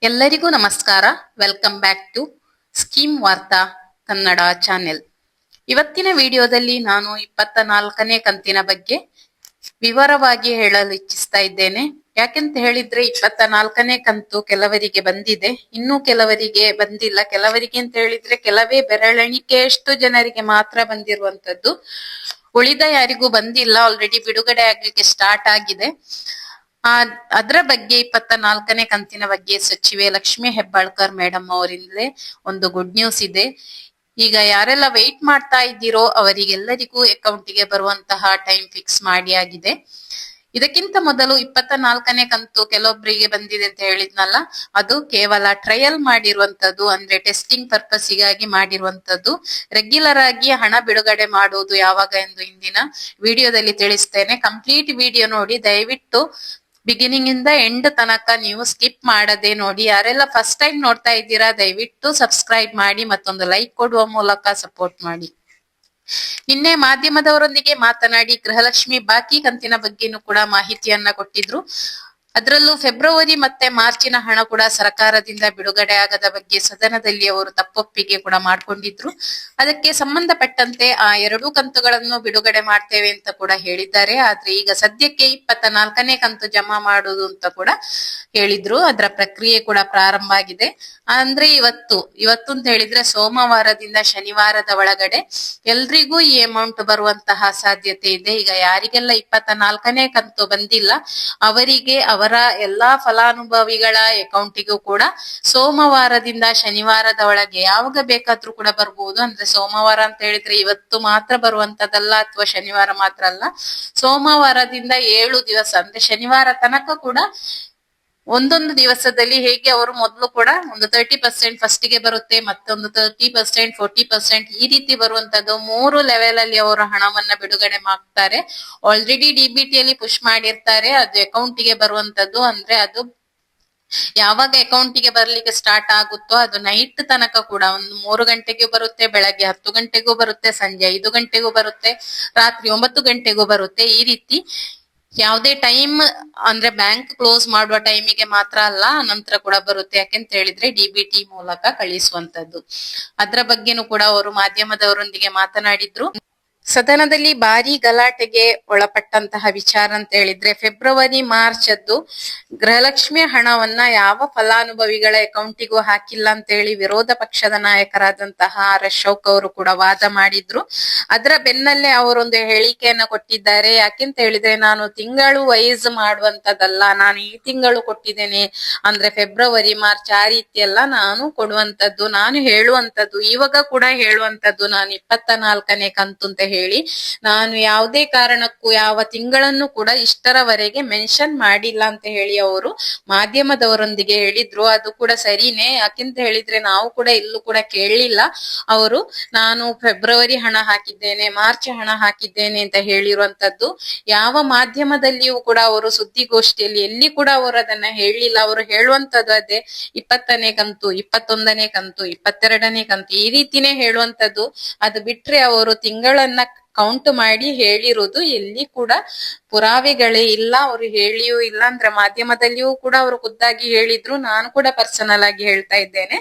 ಎಲ್ಲರಿಗೂ ನಮಸ್ಕಾರ. Welcome back to scheme ವಾರ್ತಾ ಕನ್ನಡ ಚಾನೆಲ್. ಇವತ್ತಿನ ವಿಡಿಯೋದಲ್ಲಿ ನಾನು 24ನೇ ಕಂತಿನ ಬಗ್ಗೆ ವಿವರವಾಗಿ ಹೇಳಲು ಇಚ್ಛಿಸ್ತಾ ಇದ್ದೇನೆ. ಯಾಕೆಂತ ಹೇಳಿದ್ರೆ 24ನೇ ಕಂತು ಕೆಲವರಿಗೆ ಬಂದಿದೆ, ಇನ್ನು ಕೆಲವರಿಗೆ ಬಂದಿಲ್ಲ. ಕೆಲವರಿಗೆ ಅಂತ ಹೇಳಿದ್ರೆ ಕೆಲವೇ ಬೆರಳೆಣಿಕೆಯಷ್ಟು ಜನರಿಗೆ ಮಾತ್ರ ಬಂದಿರುವಂತದ್ದು. ಉಳಿದ ಯಾರಿಗೂ ಬಂದಿಲ್ಲ. ಆಲ್ರೆಡಿ ಬಿಡುಗಡೆ ಆಗ್ಲಿಕ್ಕೆ ಸ್ಟಾರ್ಟ್ ಆಗಿದೆ. ಅದರ ಬಗ್ಗೆ 24ನೇ ಕಂತಿನ ಬಗ್ಗೆ ಸಚಿವೆ ಲಕ್ಷ್ಮಿ ಹೆಬ್ಬಾಳ್ಕರ್ ಮೇಡಮ್ ಅವರಿಂದಲೇ ಒಂದು ಗುಡ್ ನ್ಯೂಸ್ ಇದೆ. ಈಗ ಯಾರೆಲ್ಲ ವೆಯ್ಟ್ ಮಾಡ್ತಾ ಇದ್ದೀರೋ ಅವರಿಗೆಲ್ಲರಿಗೂ ಅಕೌಂಟಿಗೆ ಬರುವಂತಹ ಟೈಮ್ ಫಿಕ್ಸ್ ಮಾಡಿ ಆಗಿದೆ. ಇದಕ್ಕಿಂತ ಮೊದಲು 24ನೇ ಕಂತು ಕೆಲವೊಬ್ಬರಿಗೆ ಬಂದಿದೆ ಅಂತ ಹೇಳಿದ್ನಲ್ಲ, ಅದು ಕೇವಲ ಟ್ರಯಲ್ ಮಾಡಿರುವಂತದ್ದು, ಅಂದ್ರೆ ಟೆಸ್ಟಿಂಗ್ ಪರ್ಪಸ್ಗಾಗಿ ಮಾಡಿರುವಂತದ್ದು. ರೆಗ್ಯುಲರ್ ಆಗಿ ಹಣ ಬಿಡುಗಡೆ ಮಾಡುವುದು ಯಾವಾಗ ಎಂದು ಇಂದಿನ ವಿಡಿಯೋದಲ್ಲಿ ತಿಳಿಸ್ತೇನೆ. ಕಂಪ್ಲೀಟ್ ವಿಡಿಯೋ ನೋಡಿ, ದಯವಿಟ್ಟು ಬಿಗಿನಿಂಗ್ ಇಂದ ಎಂಡ್ ತನಕ ನೀವು ಸ್ಕಿಪ್ ಮಾಡದೆ ನೋಡಿ. ಯಾರೆಲ್ಲ ಫಸ್ಟ್ ಟೈಮ್ ನೋಡ್ತಾ ಇದ್ದೀರಾ ದಯವಿಟ್ಟು ಸಬ್ಸ್ಕ್ರೈಬ್ ಮಾಡಿ, ಮತ್ತೊಂದು ಲೈಕ್ ಕೊಡುವ ಮೂಲಕ ಸಪೋರ್ಟ್ ಮಾಡಿ. ನಿನ್ನೆ ಮಾಧ್ಯಮದವರೊಂದಿಗೆ ಮಾತನಾಡಿ ಗೃಹಲಕ್ಷ್ಮಿ ಬಾಕಿ ಕಂತಿನ ಬಗ್ಗೆನೂ ಕೂಡ ಮಾಹಿತಿಯನ್ನ ಕೊಟ್ಟಿದ್ರು. ಅದರಲ್ಲೂ ಫೆಬ್ರವರಿ ಮತ್ತೆ ಮಾರ್ಚಿನ ಹಣ ಕೂಡ ಸರ್ಕಾರದಿಂದ ಬಿಡುಗಡೆ ಆಗದ ಬಗ್ಗೆ ಸದನದಲ್ಲಿ ಅವರು ತಪ್ಪೊಪ್ಪಿಗೆ ಕೂಡ ಮಾಡ್ಕೊಂಡಿದ್ರು. ಅದಕ್ಕೆ ಸಂಬಂಧಪಟ್ಟಂತೆ ಆ 2 ಕಂತುಗಳನ್ನು ಬಿಡುಗಡೆ ಮಾಡ್ತೇವೆ ಅಂತ ಕೂಡ ಹೇಳಿದ್ದಾರೆ. ಆದ್ರೆ ಈಗ ಸದ್ಯಕ್ಕೆ 24ನೇ ಕಂತು ಜಮಾ ಮಾಡುದು ಅಂತ ಕೂಡ ಹೇಳಿದ್ರು. ಅದರ ಪ್ರಕ್ರಿಯೆ ಕೂಡ ಪ್ರಾರಂಭ ಆಗಿದೆ. ಅಂದ್ರೆ ಇವತ್ತು ಅಂತ ಹೇಳಿದ್ರೆ ಸೋಮವಾರದಿಂದ ಶನಿವಾರದ ಒಳಗಡೆ ಎಲ್ರಿಗೂ ಈ ಅಮೌಂಟ್ ಬರುವಂತಹ ಸಾಧ್ಯತೆ ಇದೆ. ಈಗ ಯಾರಿಗೆಲ್ಲ 24ನೇ ಕಂತು ಬಂದಿಲ್ಲ ಅವರಿಗೆ ಅವರ ಎಲ್ಲಾ ಫಲಾನುಭವಿಗಳ ಅಕೌಂಟಿಗೂ ಕೂಡ ಸೋಮವಾರದಿಂದ ಶನಿವಾರದ ಒಳಗೆ ಯಾವಾಗ ಬೇಕಾದ್ರೂ ಕೂಡ ಬರ್ಬೋದು. ಅಂದ್ರೆ ಸೋಮವಾರ ಅಂತ ಹೇಳಿದ್ರೆ ಇವತ್ತು ಮಾತ್ರ ಬರುವಂತದಲ್ಲ, ಅಥವಾ ಶನಿವಾರ ಮಾತ್ರ ಅಲ್ಲ, ಸೋಮವಾರದಿಂದ 7 ದಿವಸ ಅಂದ್ರೆ ಶನಿವಾರ ತನಕ ಕೂಡ ಒಂದೊಂದು ದಿವಸದಲ್ಲಿ ಹೇಗೆ ಅವರು ಮೊದಲು ಕೂಡ ಒಂದು 30% ಫಸ್ಟ್ ಗೆ ಬರುತ್ತೆ, ಮತ್ತೊಂದು 30%, 40% ಈ ರೀತಿ ಬರುವಂತದ್ದು 3 ಲೆವೆಲ್ ಅಲ್ಲಿ ಅವರು ಹಣವನ್ನ ಬಿಡುಗಡೆ ಮಾಡ್ತಾರೆ. ಆಲ್ರೆಡಿ ಡಿಬಿಟಿಯಲ್ಲಿ ಪುಷ್ ಮಾಡಿರ್ತಾರೆ. ಅದು ಅಕೌಂಟಿಗೆ ಬರುವಂತದ್ದು ಅಂದ್ರೆ ಅದು ಯಾವಾಗ ಅಕೌಂಟಿಗೆ ಬರ್ಲಿಕ್ಕೆ ಸ್ಟಾರ್ಟ್ ಆಗುತ್ತೋ ಅದು ನೈಟ್ ತನಕ ಕೂಡ ಒಂದು 3 ಗಂಟೆಗೂ ಬರುತ್ತೆ, ಬೆಳಗ್ಗೆ 10 ಗಂಟೆಗೂ ಬರುತ್ತೆ, ಸಂಜೆ 5 ಗಂಟೆಗೂ ಬರುತ್ತೆ, ರಾತ್ರಿ 9 ಗಂಟೆಗೂ ಬರುತ್ತೆ. ಈ ರೀತಿ ಯಾವುದೇ ಟೈಮ್ ಅಂದ್ರೆ ಬ್ಯಾಂಕ್ ಕ್ಲೋಸ್ ಮಾಡುವ ಟೈಮಿಗೆ ಮಾತ್ರ ಅಲ್ಲ, ನಂತರ ಕೂಡ ಬರುತ್ತೆ. ಯಾಕೆಂತ ಹೇಳಿದ್ರೆ ಡಿಬಿಟಿ ಮೂಲಕ ಕಳಿಸುವಂತದ್ದು. ಅದ್ರ ಬಗ್ಗೆನೂ ಕೂಡ ಅವರು ಮಾಧ್ಯಮದವರೊಂದಿಗೆ ಮಾತನಾಡಿದ್ರು. ಸದನದಲ್ಲಿ ಭಾರಿ ಗಲಾಟೆಗೆ ಒಳಪಟ್ಟಂತಹ ವಿಚಾರ ಅಂತ ಹೇಳಿದ್ರೆ ಫೆಬ್ರವರಿ ಮಾರ್ಚ್ ಅದ್ದು ಗೃಹಲಕ್ಷ್ಮಿ ಹಣವನ್ನ ಯಾವ ಫಲಾನುಭವಿಗಳ ಅಕೌಂಟಿಗೂ ಹಾಕಿಲ್ಲ ಅಂತ ಹೇಳಿ ವಿರೋಧ ಪಕ್ಷದ ನಾಯಕರಾದಂತಹ ಆರ್ ಅಶೋಕ್ ಅವರು ಕೂಡ ವಾದ ಮಾಡಿದ್ರು. ಅದರ ಬೆನ್ನಲ್ಲೇ ಅವರೊಂದು ಹೇಳಿಕೆಯನ್ನ ಕೊಟ್ಟಿದ್ದಾರೆ. ಯಾಕೆಂತ ಹೇಳಿದ್ರೆ ನಾನು ತಿಂಗಳು ವೈಸ್ ಮಾಡುವಂತದಲ್ಲ, ನಾನು ಈ ತಿಂಗಳು ಕೊಟ್ಟಿದ್ದೇನೆ ಅಂದ್ರೆ ಫೆಬ್ರವರಿ ಮಾರ್ಚ್ ಆ ರೀತಿ ಎಲ್ಲ ನಾನು ಕೊಡುವಂತದ್ದು, ನಾನು ಹೇಳುವಂತದ್ದು, ಇವಾಗ ಕೂಡ ಹೇಳುವಂತದ್ದು ನಾನು 24ನೇ ಕಂತು ಅಂತ ಹೇಳಿ ನಾನು ಯಾವುದೇ ಕಾರಣಕ್ಕೂ ಯಾವ ತಿಂಗಳನ್ನು ಕೂಡ ಇಷ್ಟರವರೆಗೆ ಮೆನ್ಷನ್ ಮಾಡಿಲ್ಲ ಅಂತ ಹೇಳಿ ಅವರು ಮಾಧ್ಯಮದವರೊಂದಿಗೆ ಹೇಳಿದ್ರು. ಅದು ಕೂಡ ಸರಿನೇ. ಯಾಕೆಂತ ಹೇಳಿದ್ರೆ ನಾವು ಕೂಡ ಎಲ್ಲೂ ಕೂಡ ಕೇಳಲಿಲ್ಲ ಅವರು ನಾನು ಫೆಬ್ರವರಿ ಹಣ ಹಾಕಿದ್ದೇನೆ, ಮಾರ್ಚ್ ಹಣ ಹಾಕಿದ್ದೇನೆ ಅಂತ ಹೇಳಿರುವಂತದ್ದು. ಯಾವ ಮಾಧ್ಯಮದಲ್ಲಿಯೂ ಕೂಡ ಅವರು ಸುದ್ದಿಗೋಷ್ಠಿಯಲ್ಲಿ ಎಲ್ಲಿ ಕೂಡ ಅವರು ಅದನ್ನ ಹೇಳಿಲ್ಲ. ಅವರು ಹೇಳುವಂತದ್ದು ಅದೇ 20ನೇ ಕಂತು, 21ನೇ ಕಂತು, 22ನೇ ಕಂತು ಈ ರೀತಿನೇ ಹೇಳುವಂತದ್ದು. ಅದು ಬಿಟ್ರೆ ಅವರು ತಿಂಗಳನ್ನ ಕೌಂಟ್ ಮಾಡಿ ಹೇಳಿರುವುದು ಎಲ್ಲಿ ಕೂಡ ಪುರಾವೆಗಳೇ ಇಲ್ಲ. ಅವರು ಹೇಳಿಯೂ ಇಲ್ಲ. ಅಂದ್ರೆ ಮಾಧ್ಯಮದಲ್ಲಿಯೂ ಕೂಡ ಅವರು ಖುದ್ದಾಗಿ ಹೇಳಿದ್ರು. ನಾನು ಕೂಡ ಪರ್ಸನಲ್ ಆಗಿ ಹೇಳ್ತಾ ಇದ್ದೇನೆ,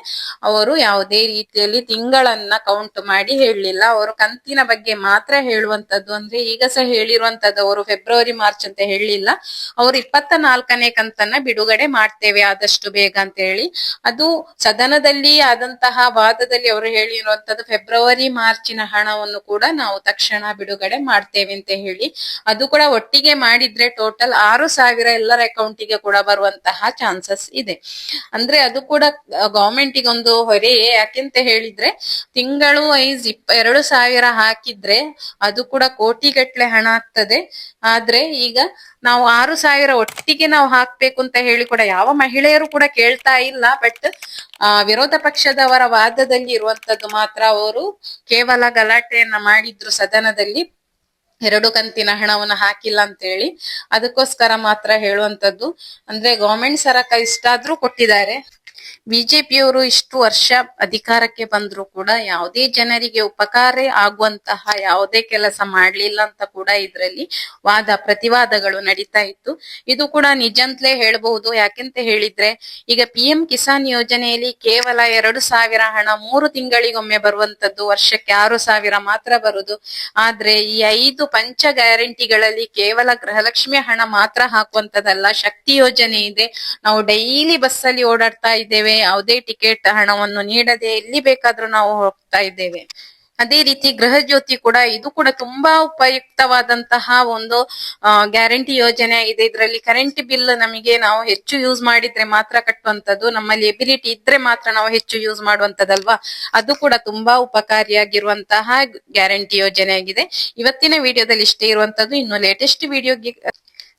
ಅವರು ಯಾವುದೇ ರೀತಿಯಲ್ಲಿ ತಿಂಗಳನ್ನ ಕೌಂಟ್ ಮಾಡಿ ಹೇಳಲಿಲ್ಲ. ಅವರು ಕಂತಿನ ಬಗ್ಗೆ ಮಾತ್ರ ಹೇಳುವಂತದ್ದು. ಅಂದ್ರೆ ಈಗ ಸಹ ಹೇಳಿರುವಂತದ್ದು ಅವರು ಫೆಬ್ರವರಿ ಮಾರ್ಚ್ ಅಂತ ಹೇಳಲಿಲ್ಲ. ಅವರು 24ನೇ ಕಂತನ್ನ ಬಿಡುಗಡೆ ಮಾಡ್ತೇವೆ ಆದಷ್ಟು ಬೇಗ ಅಂತ ಹೇಳಿ. ಅದು ಸದನದಲ್ಲಿ ಆದಂತಹ ವಾದದಲ್ಲಿ ಅವರು ಹೇಳಿರುವಂತದ್ದು ಫೆಬ್ರವರಿ ಮಾರ್ಚಿನ ಹಣವನ್ನು ಕೂಡ ನಾವು ತಕ್ಷಣ ಬಿಡುಗಡೆ ಮಾಡ್ತೇವೆ ಅಂತ ಹೇಳಿ. ಅದು ಕೂಡ ಒಟ್ಟಿಗೆ ಮಾಡಿದ್ರೆ ಟೋಟಲ್ 6,000 ಎಲ್ಲರ ಅಕೌಂಟಿಗೆ ಕೂಡ ಬರುವಂತಹ ಚಾನ್ಸಸ್ ಇದೆ. ಅಂದ್ರೆ ಅದು ಕೂಡ ಗವರ್ಮೆಂಟ್ ಗೆ ಒಂದು ಹೊರೆಯೇ. ಯಾಕೆಂತ ಹೇಳಿದ್ರೆ ತಿಂಗಳು ವೈಸ್ 2,000 ಹಾಕಿದ್ರೆ ಅದು ಕೂಡ ಕೋಟಿಗಟ್ಲೆ ಹಣ ಆಗ್ತದೆ. ಆದ್ರೆ ಈಗ ನಾವು 6,000 ಒಟ್ಟಿಗೆ ನಾವು ಹಾಕ್ಬೇಕು ಅಂತ ಹೇಳಿ ಕೂಡ ಯಾವ ಮಹಿಳೆಯರು ಕೂಡ ಕೇಳ್ತಾ ಇಲ್ಲ. ಬಟ್ ವಿರೋಧ ಪಕ್ಷದವರ ವಾದದಲ್ಲಿ ಇರುವಂತದ್ದು ಮಾತ್ರ ಅವರು ಕೇವಲ ಗಲಾಟೆಯನ್ನ ಮಾಡಿದ್ರು ಸದನದಲ್ಲಿ, 2 ಕಂತಿನ ಹಣವನ್ನ ಹಾಕಿಲ್ಲ ಅಂತ ಹೇಳಿ. ಅದಕ್ಕೋಸ್ಕರ ಮಾತ್ರ ಹೇಳುವಂತದ್ದು. ಅಂದ್ರೆ ಗವರ್ಮೆಂಟ್ ಸರಕ ಇಷ್ಟಾದ್ರೂ ಕೊಟ್ಟಿದ್ದಾರೆ. ಬಿಜೆಪಿಯವರು ಇಷ್ಟು ವರ್ಷ ಅಧಿಕಾರಕ್ಕೆ ಬಂದ್ರು ಕೂಡ ಯಾವುದೇ ಜನರಿಗೆ ಉಪಕಾರ ಆಗುವಂತಹ ಯಾವುದೇ ಕೆಲಸ ಮಾಡ್ಲಿಲ್ಲ ಅಂತ ಕೂಡ ಇದರಲ್ಲಿ ವಾದ ಪ್ರತಿವಾದಗಳು ನಡೀತಾ ಇತ್ತು. ಇದು ಕೂಡ ನಿಜ ಅಂತಲೇ ಹೇಳ್ಬಹುದು. ಯಾಕೆಂತ ಹೇಳಿದ್ರೆ ಈಗ PM ಕಿಸಾನ್ ಯೋಜನೆಯಲ್ಲಿ ಕೇವಲ 2,000 ಹಣ 3 ತಿಂಗಳಿಗೊಮ್ಮೆ ಬರುವಂತದ್ದು, ವರ್ಷಕ್ಕೆ 6,000 ಮಾತ್ರ ಬರುದು. ಆದ್ರೆ ಈ 5 ಪಂಚ ಗ್ಯಾರಂಟಿಗಳಲ್ಲಿ ಕೇವಲ ಗೃಹಲಕ್ಷ್ಮಿ ಹಣ ಮಾತ್ರ ಹಾಕುವಂತದಲ್ಲ, ಶಕ್ತಿ ಯೋಜನೆ ಇದೆ. ನಾವು ಡೈಲಿ ಬಸ್ ಅಲ್ಲಿ ಓಡಾಡ್ತಾ ಇದ್ದೇವೆ, ಯಾವುದೇ ಟಿಕೆಟ್ ಹಣವನ್ನು ನೀಡದೆ ಎಲ್ಲಿ ಬೇಕಾದ್ರೂ ನಾವು ಹೋಗ್ತಾ ಇದ್ದೇವೆ. ಅದೇ ರೀತಿ ಗೃಹ ಜ್ಯೋತಿ ಕೂಡ, ಇದು ಕೂಡ ತುಂಬಾ ಉಪಯುಕ್ತವಾದಂತಹ ಒಂದು ಗ್ಯಾರಂಟಿ ಯೋಜನೆ ಆಗಿದೆ. ಇದರಲ್ಲಿ ಕರೆಂಟ್ ಬಿಲ್ ನಮಗೆ ನಾವು ಹೆಚ್ಚು ಯೂಸ್ ಮಾಡಿದ್ರೆ ಮಾತ್ರ ಕಟ್ಟುವಂತದ್ದು, ನಮ್ಮಲ್ಲಿ ಎಬಿಲಿಟಿ ಇದ್ರೆ ಮಾತ್ರ ನಾವು ಹೆಚ್ಚು ಯೂಸ್ ಮಾಡುವಂತದಲ್ವಾ. ಅದು ಕೂಡ ತುಂಬಾ ಉಪಕಾರಿಯಾಗಿರುವಂತಹ ಗ್ಯಾರಂಟಿ ಯೋಜನೆ ಆಗಿದೆ. ಇವತ್ತಿನ ವಿಡಿಯೋದಲ್ಲಿ ಇಷ್ಟೇ ಇರುವಂತದ್ದು. ಇನ್ನು ಲೇಟೆಸ್ಟ್ ವಿಡಿಯೋಗೆ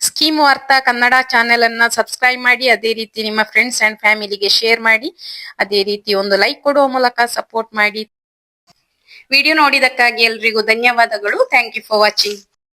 ಸ್ಕೀಮ್ ವಾರ್ತಾ ಕನ್ನಡ ಚಾನೆಲ್ ಅನ್ನ ಸಬ್ಸ್ಕ್ರೈಬ್ ಮಾಡಿ, ಅದೇ ರೀತಿ ನಿಮ್ಮ ಫ್ರೆಂಡ್ಸ್ ಅಂಡ್ ಫ್ಯಾಮಿಲಿಗೆ ಶೇರ್ ಮಾಡಿ, ಅದೇ ರೀತಿ ಒಂದು ಲೈಕ್ ಕೊಡುವ ಮೂಲಕ ಸಪೋರ್ಟ್ ಮಾಡಿ. ವಿಡಿಯೋ ನೋಡಿದಕ್ಕಾಗಿ ಎಲ್ರಿಗೂ ಧನ್ಯವಾದಗಳು. Thank you for watching.